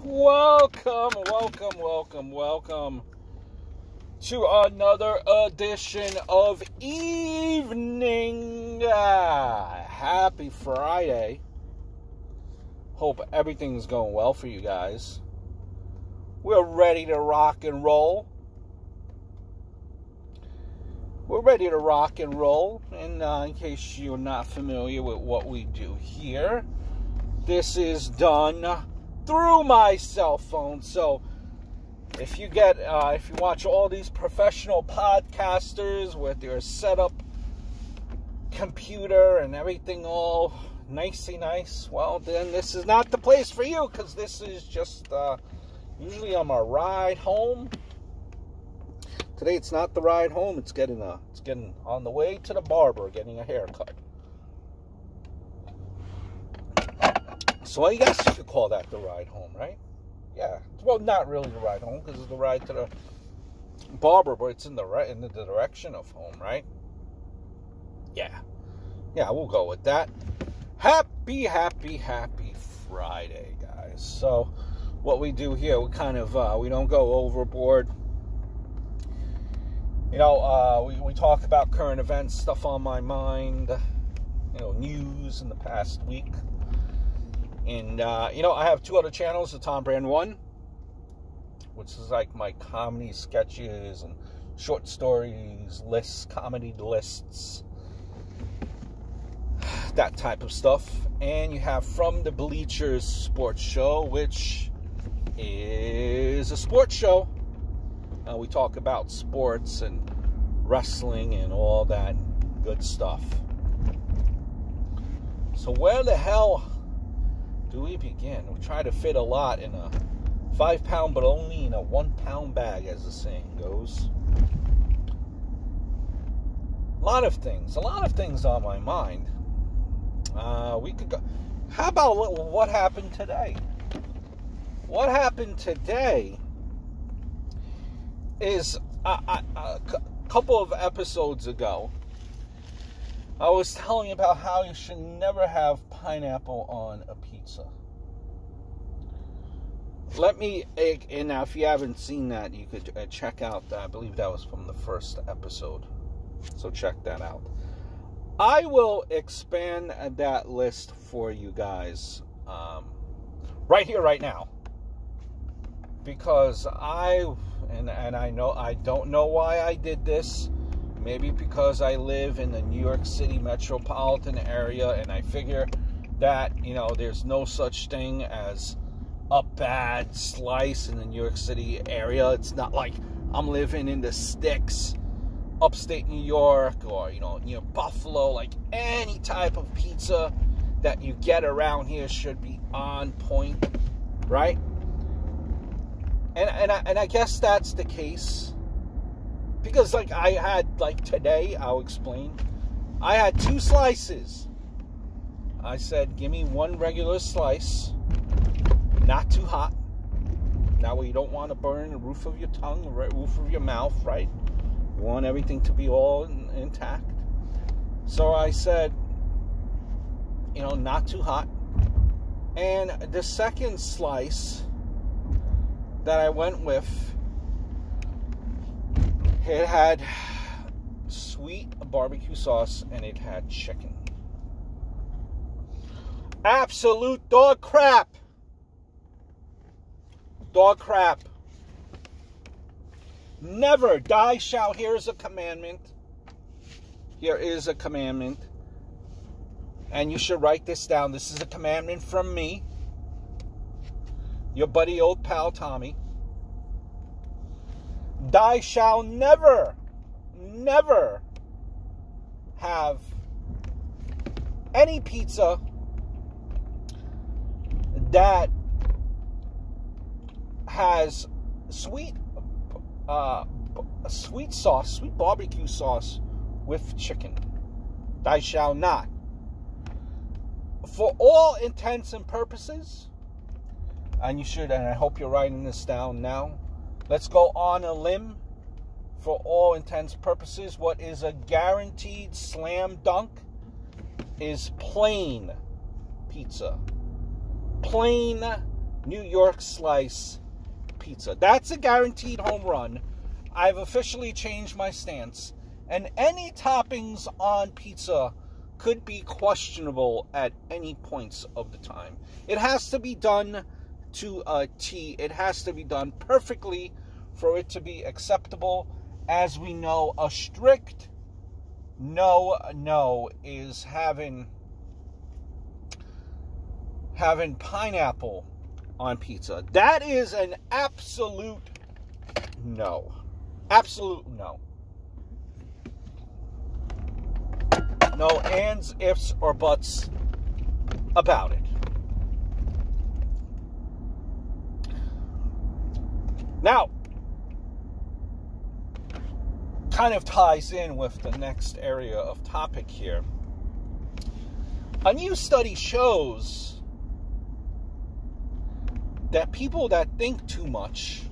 Welcome to another edition of Evening. Happy Friday. Hope everything's going well for you guys. We're ready to rock and roll. And in case you're not familiar with what we do here, this is done through my cell phone. So if you watch all these professional podcasters with their setup computer and everything all nicey nice, well, then this is not the place for you, because this is just usually on my ride home. Today it's not the ride home. It's getting on the way to the barber, getting a haircut. So I guess you could call that the ride home, right? Yeah. Well, not really the ride home, because it's the ride to the barber, but it's in the direction of home, right? Yeah, we'll go with that. Happy Friday, guys. So what we do here, we kind of we don't go overboard. We talk about current events, stuff on my mind, news in the past week. And, I have two other channels, the Tom Brand 1, which is like my comedy sketches and short stories, lists, comedy lists, that type of stuff. And you have From the Bleachers Sports Show, which is a sports show. We talk about sports and wrestling and all that good stuff. So where the hell do we begin? We try to fit a lot in a 5-pound, but only in a 1-pound bag, as the saying goes. A lot of things on my mind. We could go. How about what happened today? What happened today is a couple of episodes ago, I was telling you about how you should never have pineapple on a pizza. And now if you haven't seen that, you could check out, I believe that was from the first episode. So check that out. I will expand that list for you guys right here, right now. Because I don't know why I did this. Maybe because I live in the New York City metropolitan area, and I figure that, there's no such thing as a bad slice in the New York City area. It's not like I'm living in the sticks, upstate New York, or, near Buffalo. Like, any type of pizza that you get around here should be on point, right? And I guess that's the case. Because, I had, today, I'll explain. I had 2 slices. I said, give me 1 regular slice. Not too hot. That way you don't want to burn the roof of your tongue, or roof of your mouth, right? You want everything to be all intact. So I said, not too hot. And the second slice that I went with, it had sweet barbecue sauce, and it had chicken. Absolute dog crap. Never. Thou shalt. Here is a commandment. And you should write this down. This is a commandment from me, your buddy old pal Tommy. Thou shalt never have any pizza that has sweet sauce, sweet barbecue sauce with chicken. Thou shalt not. For all intents and purposes, and you should, and I hope you're writing this down now, let's go on a limb. For all intents and purposes, what is a guaranteed slam dunk is plain pizza. Plain New York slice pizza. That's a guaranteed home run. I've officially changed my stance. And any toppings on pizza could be questionable at any points of the time. It has to be done to a T. It has to be done perfectly for it to be acceptable. As we know, a strict no is having pineapple on pizza. That is an absolute no. Absolute no. No ands, ifs, or buts about it. Now, kind of ties in with the next area of topic here. A new study shows that people that think too much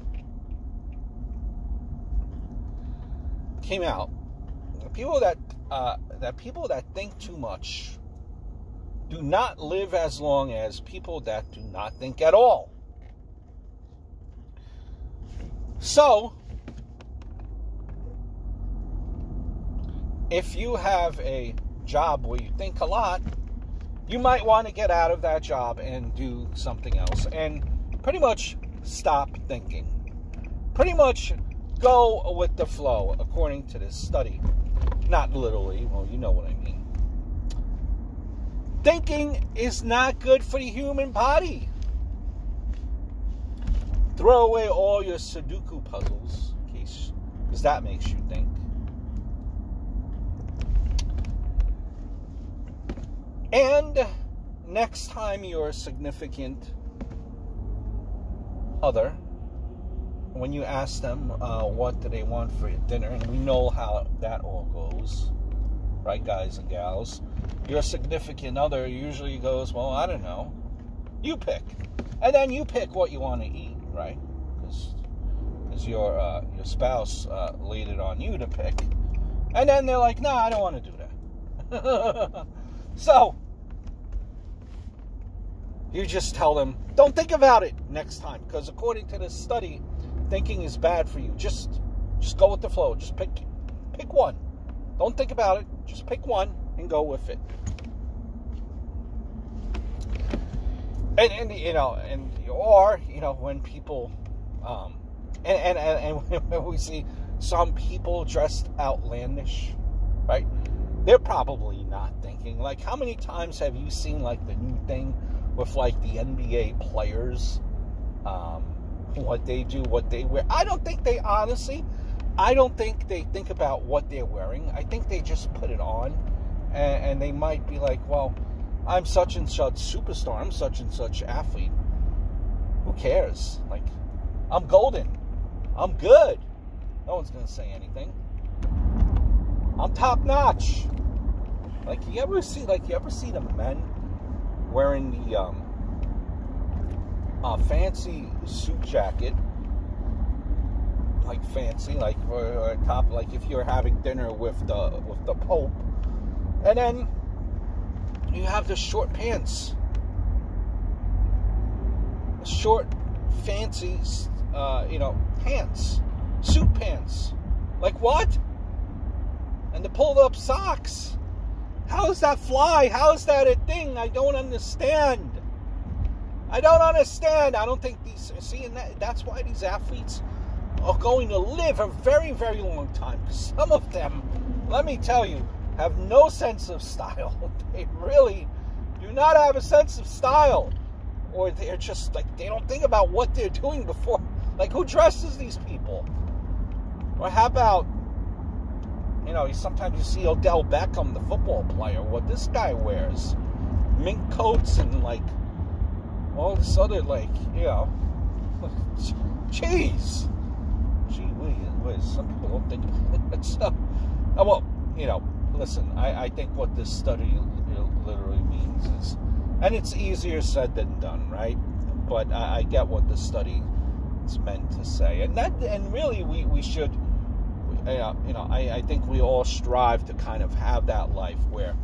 came out. People that think too much do not live as long as people that do not think at all. So, if you have a job where you think a lot, you might want to get out of that job and do something else and pretty much stop thinking. Pretty much go with the flow, according to this study. Not literally, well, you know what I mean. Thinking is not good for the human body. Throw away all your Sudoku puzzles, because that makes you think. And next time your significant other, when you ask them what do they want for dinner, and we know how that all goes, right, guys and gals, your significant other usually goes, well, I don't know, you pick. And then you pick what you want to eat, right? Because your spouse laid it on you to pick. And then they're like, no, I don't want to do that. So, you just tell them, don't think about it next time. Because according to this study, thinking is bad for you. Just go with the flow. Just pick one. Don't think about it. Just pick one and go with it. And when people and when we see some people dressed outlandish, right? They're probably not thinking. Like, how many times have you seen like the new thing with like the NBA players? What they do, what they wear. I don't think they think about what they're wearing. I think they just put it on, and they might be like, well, I'm such and such superstar, I'm such and such athlete. Who cares? Like, I'm golden. I'm good. No one's gonna say anything. I'm top notch. Like, you ever see the men wearing the fancy suit jacket, like fancy, like or top, like if you're having dinner with the Pope, and then you have the short pants, short fancy, pants, suit pants. Like, what? And the pulled up socks. How is that fly? How is that a thing? I don't understand. I don't think that's why these athletes are going to live a very, very long time. Some of them, let me tell you, have no sense of style. They really do not have a sense of style. Or they're just like, they don't think about what they're doing before. Like, who dresses these people? Or how about, sometimes you see Odell Beckham, the football player, what this guy wears. Mink coats and, like, all this other, like, jeez. Gee whiz. Some people don't think about it. So, listen, I think what this study literally means is, and it's easier said than done, right? But I get what the study is meant to say. And really we should, I think we all strive to kind of have that life where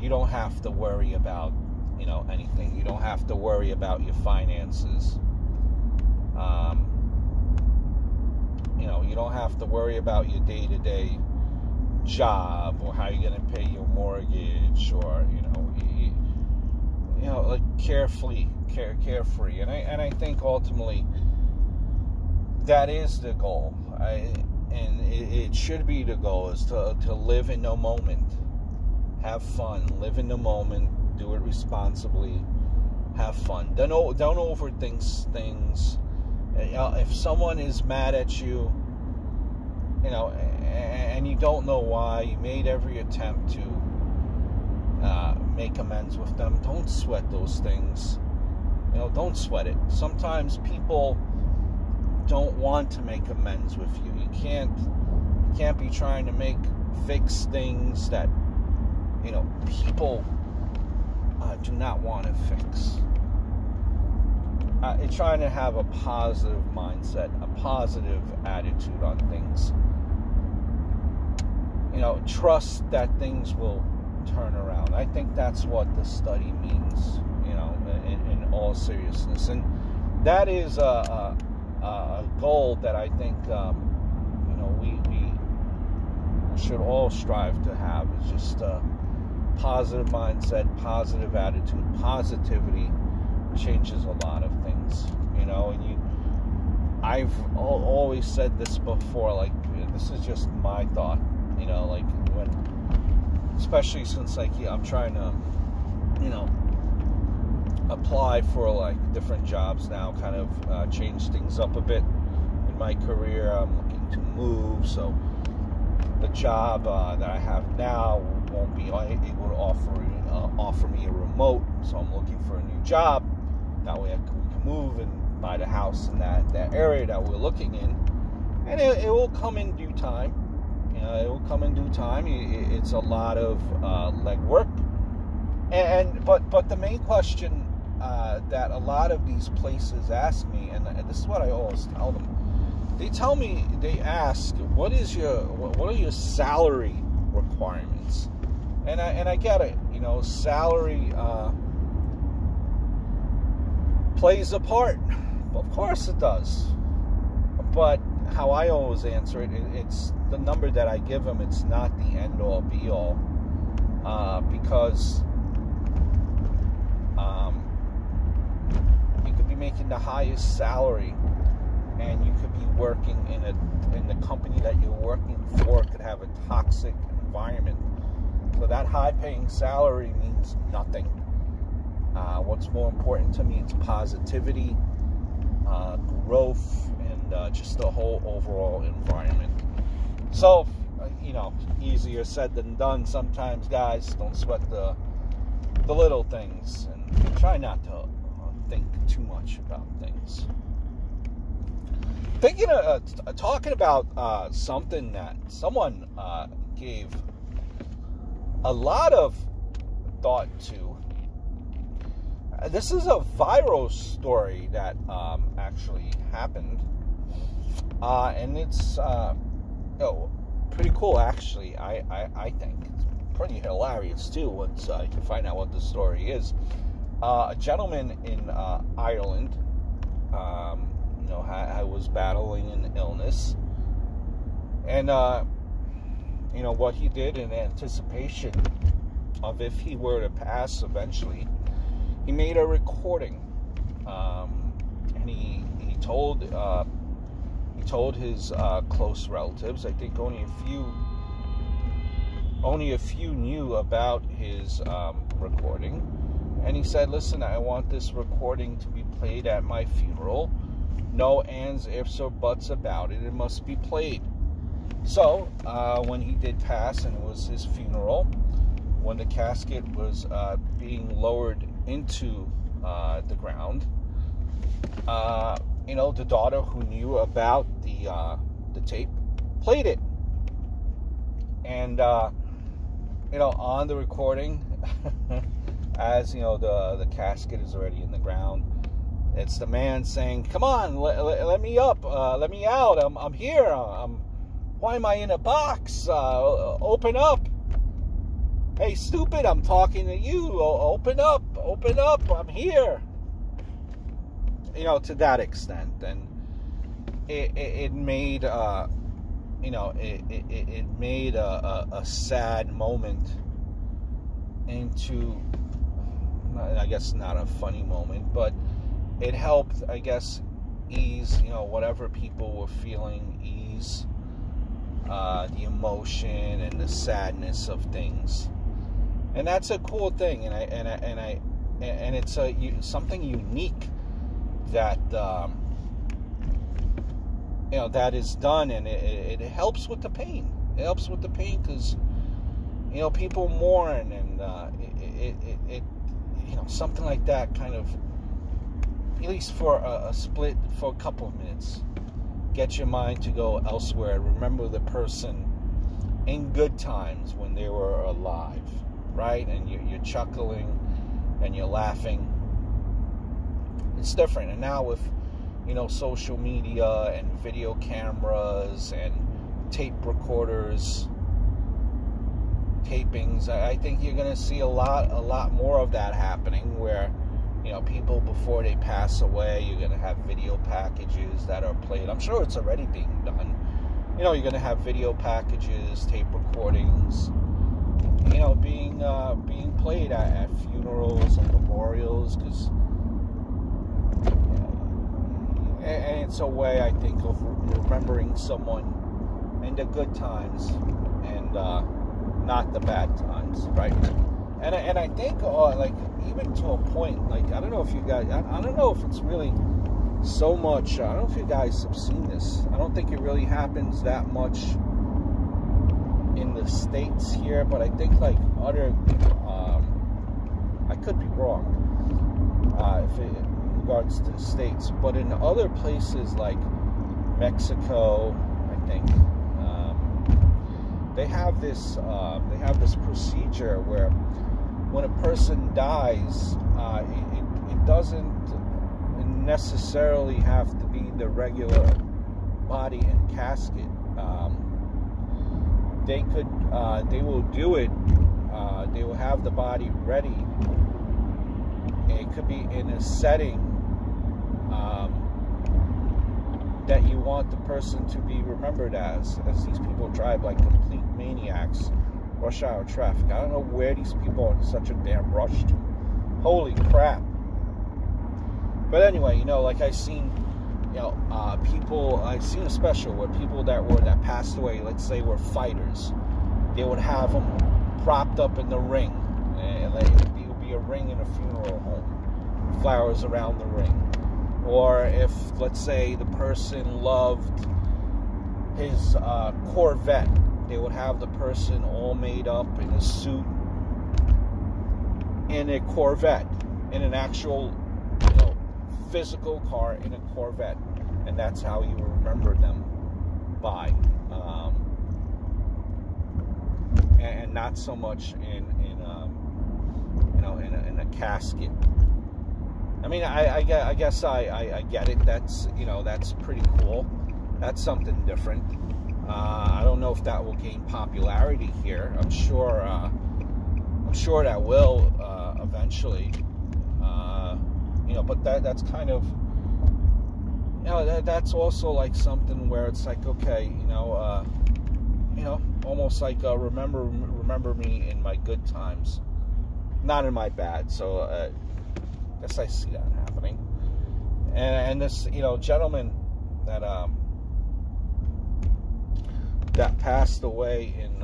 you don't have to worry about anything. You don't have to worry about your finances. You don't have to worry about your day-to-day job or how you're going to pay your mortgage, or like carefree. And I think ultimately that is the goal. It should be the goal, is to live in the moment, have fun, live in the moment, do it responsibly, have fun. Don't overthink things. If someone is mad at you, and you don't know why, you made every attempt to make amends with them, don't sweat those things. Don't sweat it. Sometimes people don't want to make amends with you. You can't be trying to fix things that people do not want to fix. You're trying to have a positive mindset, a positive attitude on things. Trust that things will turn around. I think that's what the study means, in all seriousness. And that is a goal that I think, we should all strive to have. It's just a positive mindset, positive attitude. Positivity changes a lot of things, and I've always said this before, like, this is just my thought, like, especially since, like, I'm trying to, apply for, like, different jobs now, kind of change things up a bit in my career. I'm looking to move, so the job that I have now won't be able to offer me a remote, so I'm looking for a new job. That way we can move and buy the house in that area that we're looking in, and it will come in due time. It will come in due time. It's a lot of legwork, but the main question that a lot of these places ask me, and this is what I always tell them. They ask, what are your salary requirements? And I get it. Salary plays a part. Of course it does. But how I always answer it, it's the number that I give them. It's not the end-all, be-all. Because you could be making the highest salary, and you could be working in the company that you're working for could have a toxic environment. So that high-paying salary means nothing. What's more important to me is positivity, growth, and just the whole overall environment. So, easier said than done sometimes, guys. Don't sweat the little things, and try not to think too much about things. Talking about something that someone gave a lot of thought to. This is a viral story that actually happened, and it's pretty cool, actually. I think it's pretty hilarious too once you can find out what the story is. A gentleman in Ireland, was battling an illness, and what he did in anticipation of if he were to pass eventually, he made a recording, and he told his close relatives. I think only a few knew about his recording, and he said, "Listen, I want this recording to be played at my funeral. No ands, ifs, or buts about it. It must be played." So when he did pass, and it was his funeral, when the casket was being lowered into the ground, the daughter who knew about the tape played it, and on the recording, as the casket is already in the ground, it's the man saying, "Come on, let me up, let me out. I'm here. Why am I in a box? Open up." hey, stupid, I'm talking to you. Open up, I'm here. You know, to that extent. And it made, you know, it made a sad moment into, I guess not a funny moment, but it helped, I guess, ease, you know, whatever people were feeling, ease the emotion and the sadness of things. And that's a cool thing, and it's something unique that you know, that is done, and it helps with the pain. It helps with the pain because, you know, people mourn, and it you know, something like that kind of, at least for a split, for a couple of minutes, get your mind to go elsewhere. Remember the person in good times when they were alive, right? And you're chuckling and you're laughing. It's different. And now with, you know, social media and video cameras and tape recorders, tapings, I think you're going to see a lot more of that happening, where, you know, people before they pass away, you're going to have video packages that are played. I'm sure it's already being done. You know, you're going to have video packages, tape recordings, you know, being played at funerals and memorials, because, and it's a way, I think, of remembering someone in the good times and not the bad times, right? And I think, like, even to a point, like, I don't know if you guys, I don't know if it's really so much, I don't know if you guys have seen this. I don't think it really happens that much in the States here, but I think, like, other, I could be wrong, in regards to the States, but in other places like Mexico, I think, they have this procedure where, when a person dies, it doesn't necessarily have to be the regular body and casket. They will do it. They will have the body ready. It could be in a setting that you want the person to be remembered as these people drive like complete maniacs, rush hour traffic. I don't know where these people are in such a damn rush to. Holy crap. But anyway, you know, like I've seen, you know, people, I've seen a special where people that passed away, let's say, were fighters. They would have them propped up in the ring, and it would be a ring in a funeral home, flowers around the ring. Or if, let's say, the person loved his Corvette, they would have the person all made up in a suit in a Corvette, in an actual, you know, physical car in a Corvette, and that's how you remember them by, and not so much in you know, in a casket. I mean, I guess I get it. That's, you know, that's pretty cool. That's something different. I don't know if that will gain popularity here. I'm sure that will eventually. You know, but that's kind of, you know, that's also like something where it's like, okay, you know, almost like remember me in my good times, not in my bad. So I guess I see that happening. And this, you know, gentleman that that passed away in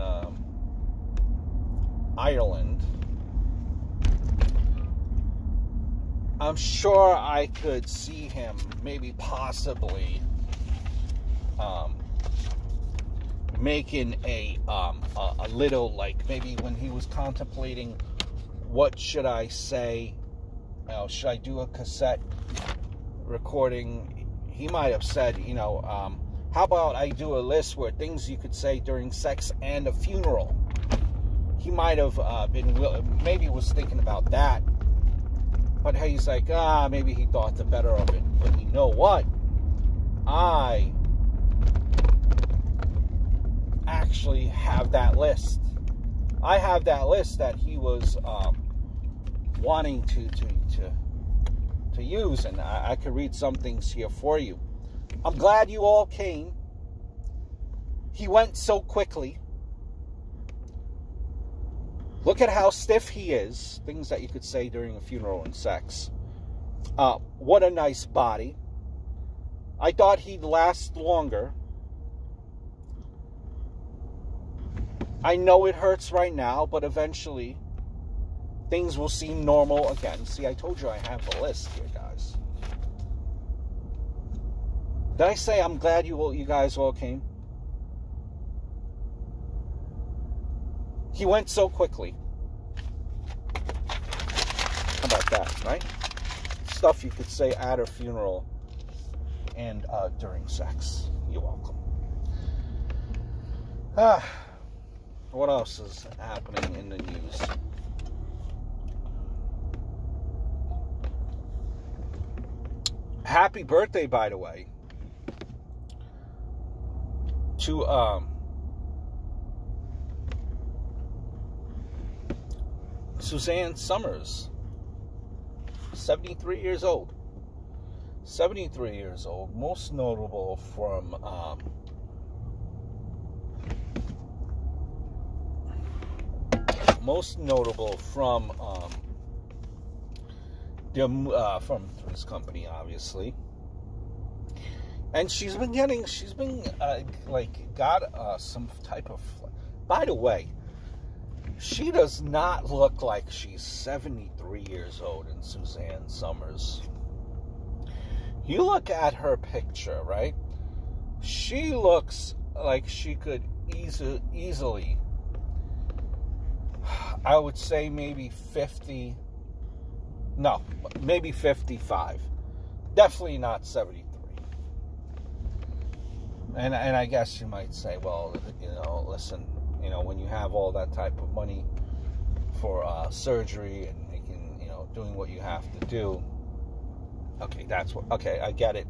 Ireland, I'm sure I could see him maybe possibly making a little, like, maybe when he was contemplating what should I say, you know, should I do a cassette recording, he might have said, you know, how about I do a list where things you could say during sex and a funeral. He might have maybe was thinking about that. But he's like, maybe he thought the better of it. But you know what? I actually have that list. I have that list that he was wanting to use, and I could read some things here for you. I'm glad you all came. He went so quickly. Look at how stiff he is. Things that you could say during a funeral and sex. What a nice body. I thought he'd last longer. I know it hurts right now, but eventually things will seem normal again. See, I told you I have the list here, guys. Did I say I'm glad you guys all came? He went so quickly. How about that, right? Stuff you could say at a funeral and during sex. You're welcome. What else is happening in the news? Happy birthday, by the way, to Suzanne Summers, 73 years old. 73 years old, most notable from this company, obviously. And she's been got some type of, by the way, she does not look like she's 73 years old in Suzanne Summers. You look at her picture, right? She looks like she could easily, I would say maybe 50, no, maybe 55. Definitely not 73. And I guess you might say, well, listen, when you have all that type of money for surgery and making, doing what you have to do, okay, I get it.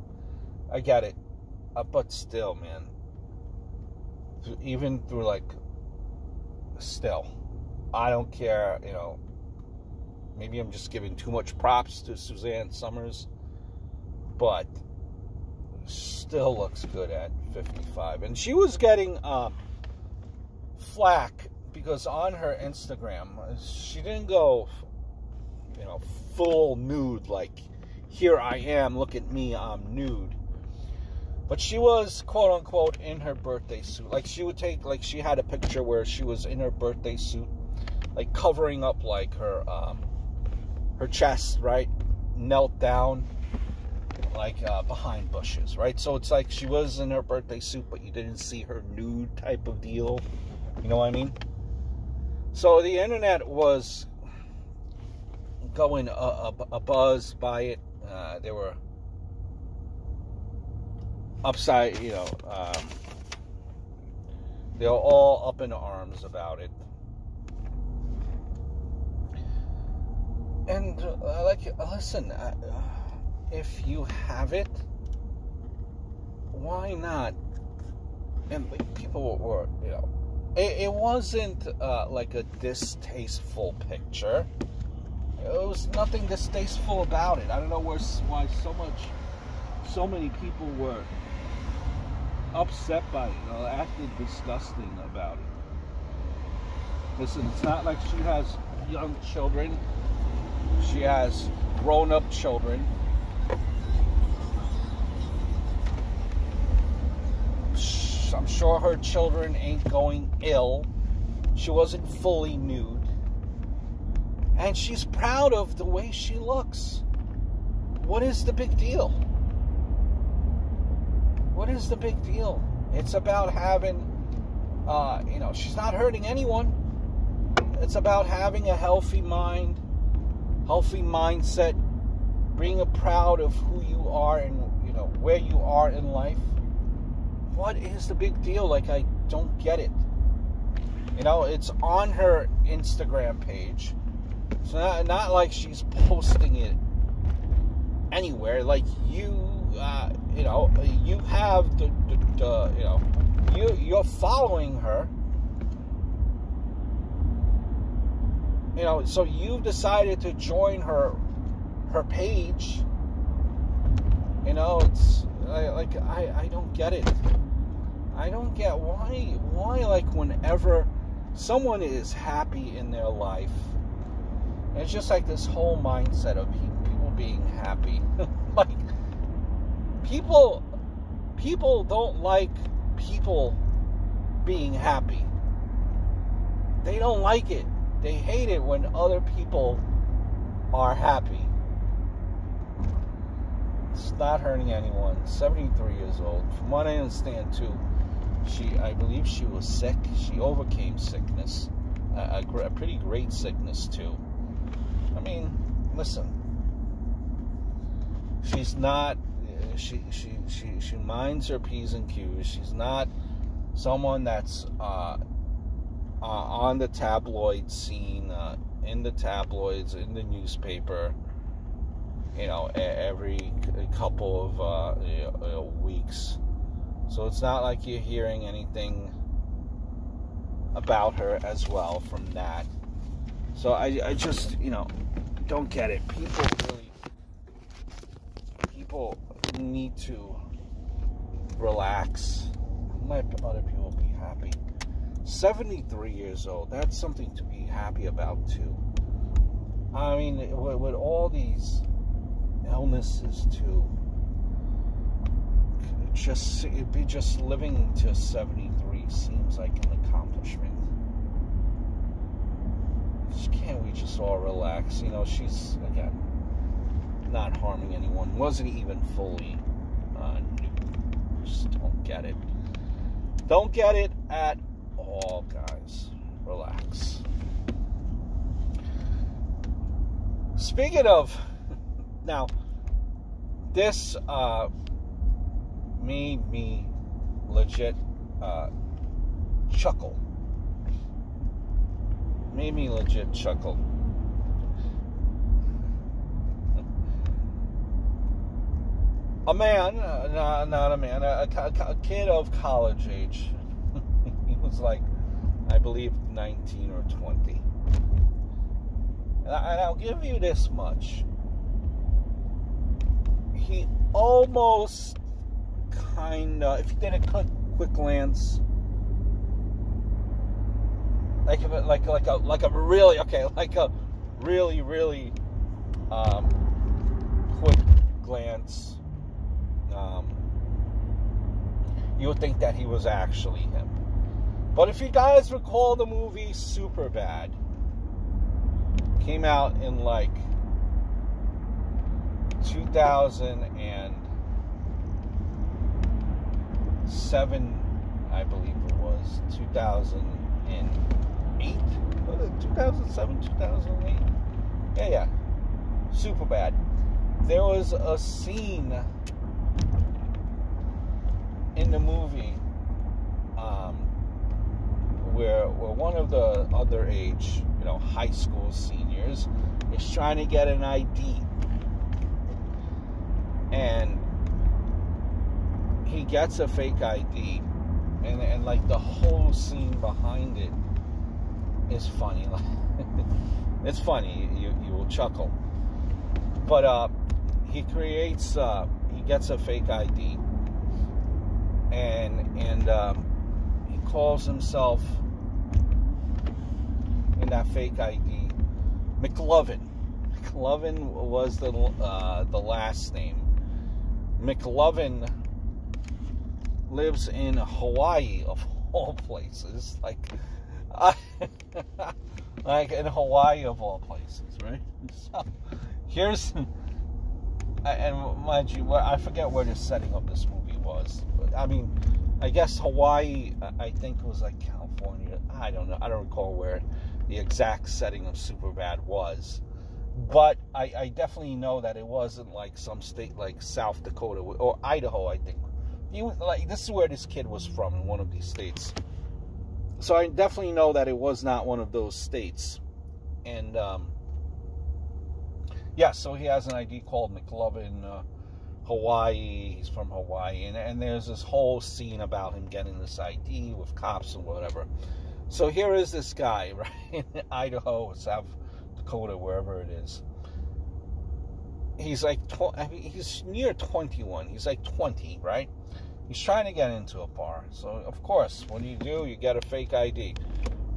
But still, man, even through still, I don't care, maybe I'm just giving too much props to Suzanne Summers, but still looks good at 55. And she was getting flack because on her Instagram, she didn't go, full nude, like, here I am, look at me, I'm nude. But she was, quote unquote, in her birthday suit. Like, she would take, she had a picture where she was in her birthday suit, covering up, her chest, right? Knelt down, behind bushes, right? So it's like she was in her birthday suit, but you didn't see her nude type of deal. You know what I mean? So the internet was going a buzz by it. They were upside, they were all up in arms about it. And listen, if you have it, why not? And people were, it wasn't a distasteful picture. There was nothing distasteful about it. I don't know why so many people were upset by it, acted disgusting about it. Listen, it's not like she has young children. She has grown-up children. I'm sure her children ain't going ill. She wasn't fully nude. And she's proud of the way she looks. What is the big deal? What is the big deal? It's about having, she's not hurting anyone. It's about having a healthy mind, healthy mindset, being proud of who you are and, where you are in life. What is the big deal? I don't get it. It's on her Instagram page. It's not like she's posting it anywhere. You have you're following her. so you've decided to join her page. It's I don't get it. I don't get why like whenever someone is happy in their life, it's just like this whole mindset of people being happy. Like people don't like people being happy. They don't like it. They hate it when other people are happy. It's not hurting anyone. 73 years old. From what I understand, too, I believe she was sick. She overcame sickness. A pretty great sickness, too. I mean, listen. She's not... She minds her P's and Q's. She's not someone that's on the tabloid scene, in the tabloids, in the newspaper, every couple of weeks. So it's not like you're hearing anything about her as well from that. So I just, don't get it. People need to relax. Let other people be happy. 73 years old. That's something to be happy about, too. I mean, with all these illnesses, too, just living to 73 seems like an accomplishment. Can't we just all relax? She's, again, not harming anyone. Wasn't even fully new. Just don't get it. Don't get it at all, guys. Relax. Speaking of, now, this made me legit chuckle. Made me legit chuckle. A man, not a man, a kid of college age. He was like, I believe, 19 or 20. And I'll give you this much. He almost kind of, if you did a quick glance, like a really quick glance, you would think that he was actually him. But if you guys recall the movie Superbad, came out in like 2007, I believe it was 2008. Was it 2007, 2008? Yeah. Superbad. There was a scene in the movie where one of the underage, high school seniors is trying to get an ID. And he gets a fake ID. And like the whole scene behind it is funny. It's funny. You will chuckle. But he gets a fake ID. And he calls himself, in that fake ID, Mclovin. Mclovin was the last name. Mclovin lives in Hawaii, of all places. Like in Hawaii, of all places, right? So here's, and mind you, I forget where the setting of this movie was. But, I mean, I guess Hawaii, I think it was like California. I don't know. I don't recall where the exact setting of Superbad was. But I definitely know that it wasn't like some state like South Dakota or Idaho, I think. This is where this kid was from, in one of these states. So I definitely know that it was not one of those states. And, yeah, so he has an ID called Mclovin, Hawaii. He's from Hawaii. And there's this whole scene about him getting this ID with cops and whatever. So here is this guy, right, in Idaho, Dakota, wherever it is. He's like, he's near 21. He's like 20, right? He's trying to get into a bar. So, of course, what do? You get a fake ID.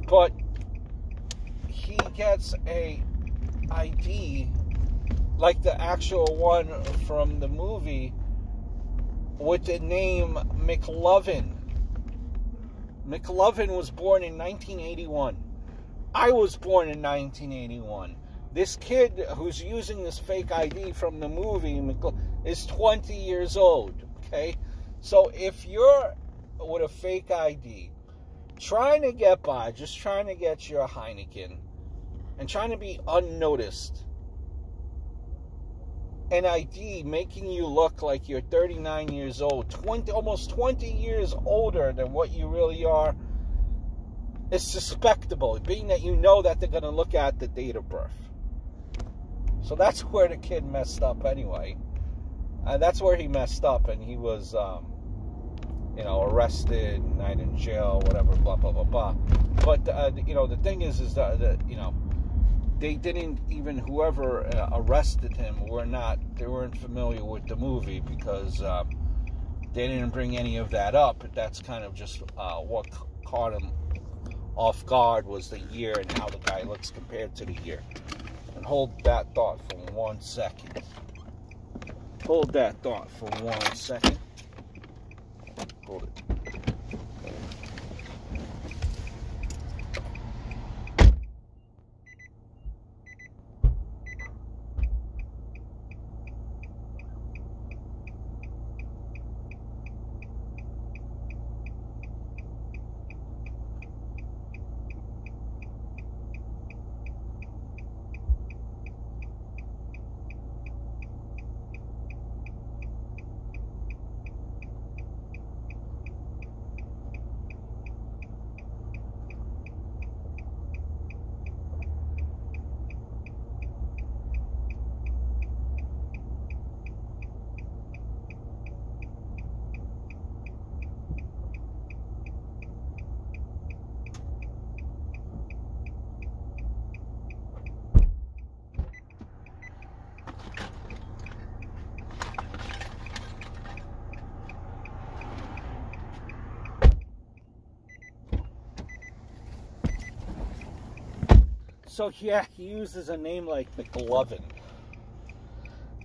But he gets a ID like the actual one from the movie with the name Mclovin. Mclovin was born in 1981. I was born in 1981. This kid who's using this fake ID from the movie is 20 years old, okay? So if you're with a fake ID, trying to get by, just trying to get your Heineken, and trying to be unnoticed, an ID making you look like you're 39 years old, almost 20 years older than what you really are, is suspectable, being that you know that they're going to look at the date of birth. So that's where the kid messed up anyway. That's where he messed up, and he was, arrested, night in jail, whatever, blah, blah, blah, blah. But, the thing is that, they didn't even, whoever arrested him, they weren't familiar with the movie because they didn't bring any of that up. That's kind of just what caught him off guard was the year and how the guy looks compared to the year. And hold that thought for 1 second. Hold that thought for 1 second. Hold it. So, yeah, he uses a name like Mclovin.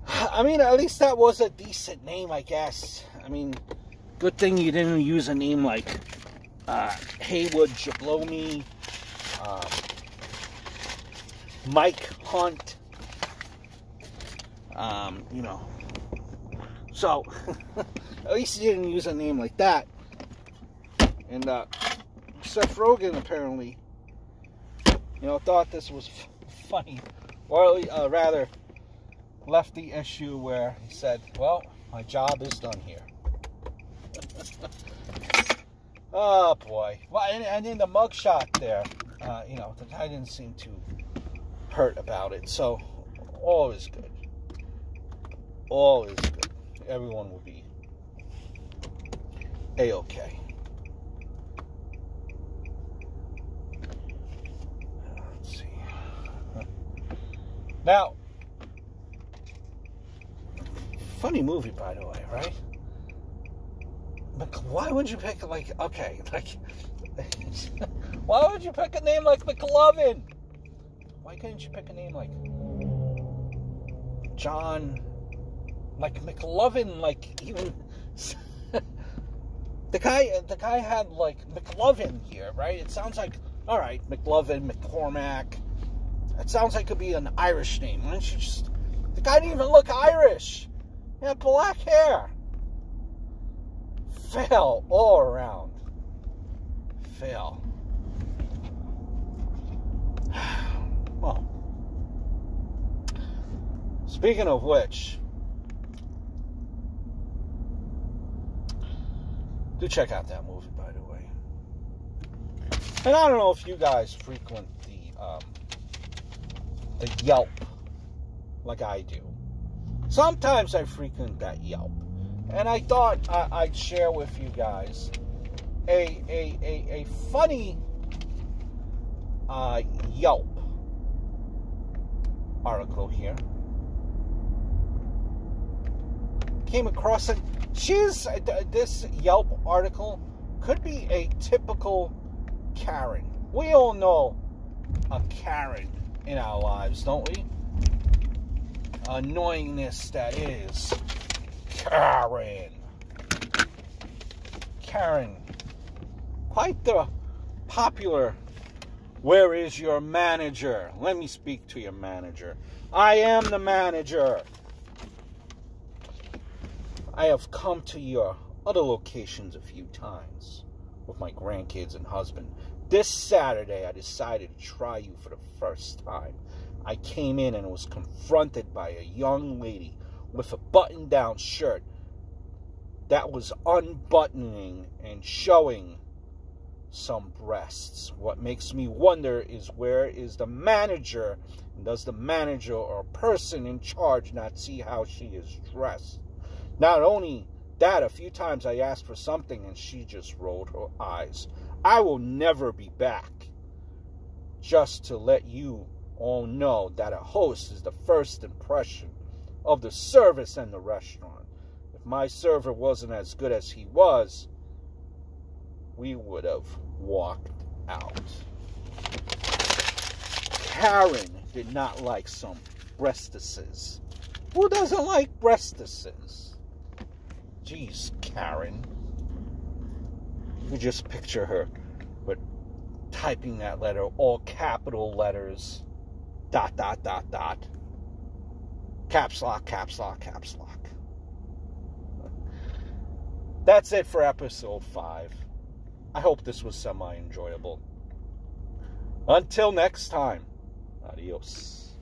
I mean, at least that was a decent name, I guess. I mean, good thing you didn't use a name like Haywood Jablomi, Mike Hunt, So, at least you didn't use a name like that. And Seth Rogen apparently, thought this was funny, or rather left the issue where he said, well, my job is done here. Oh boy. Well, and in the mugshot there, the guy didn't seem too hurt about it, so all is good. All is good. Everyone will be A-okay. Now, funny movie, by the way, right? Why would you pick, why would you pick a name like Mclovin? Why couldn't you pick a name like John, like Mclovin, like even, the guy had like Mclovin here, right? It sounds like, all right, Mclovin, McCormack. It sounds like it could be an Irish name. Why don't you just... The guy didn't even look Irish. He had black hair. Fail all around. Fail. Well, speaking of which, do check out that movie, by the way. And I don't know if you guys frequent the Yelp like I do. Sometimes I frequent that Yelp, and I thought I'd share with you guys a funny Yelp article here. Came across it. This Yelp article could be a typical Karen. We all know a Karen in our lives, don't we? Annoyingness that is Karen. Karen. Quite the popular. Where is your manager? Let me speak to your manager. I am the manager. I have come to your other locations a few times with my grandkids and husband. This Saturday, I decided to try you for the first time. I came in and was confronted by a young lady with a button-down shirt that was unbuttoning and showing some breasts. What makes me wonder is, where is the manager? Does the manager or person in charge not see how she is dressed? Not only that, a few times I asked for something and she just rolled her eyes. I will never be back. Just to let you all know that a host is the first impression of the service in the restaurant. If my server wasn't as good as he was, we would have walked out. Karen did not like some breastises. Who doesn't like breastises? Jeez, Karen. You just picture her with typing that letter, all capital letters, ... caps lock, caps lock, caps lock. That's it for episode 5. I hope this was semi-enjoyable. Until next time, adios.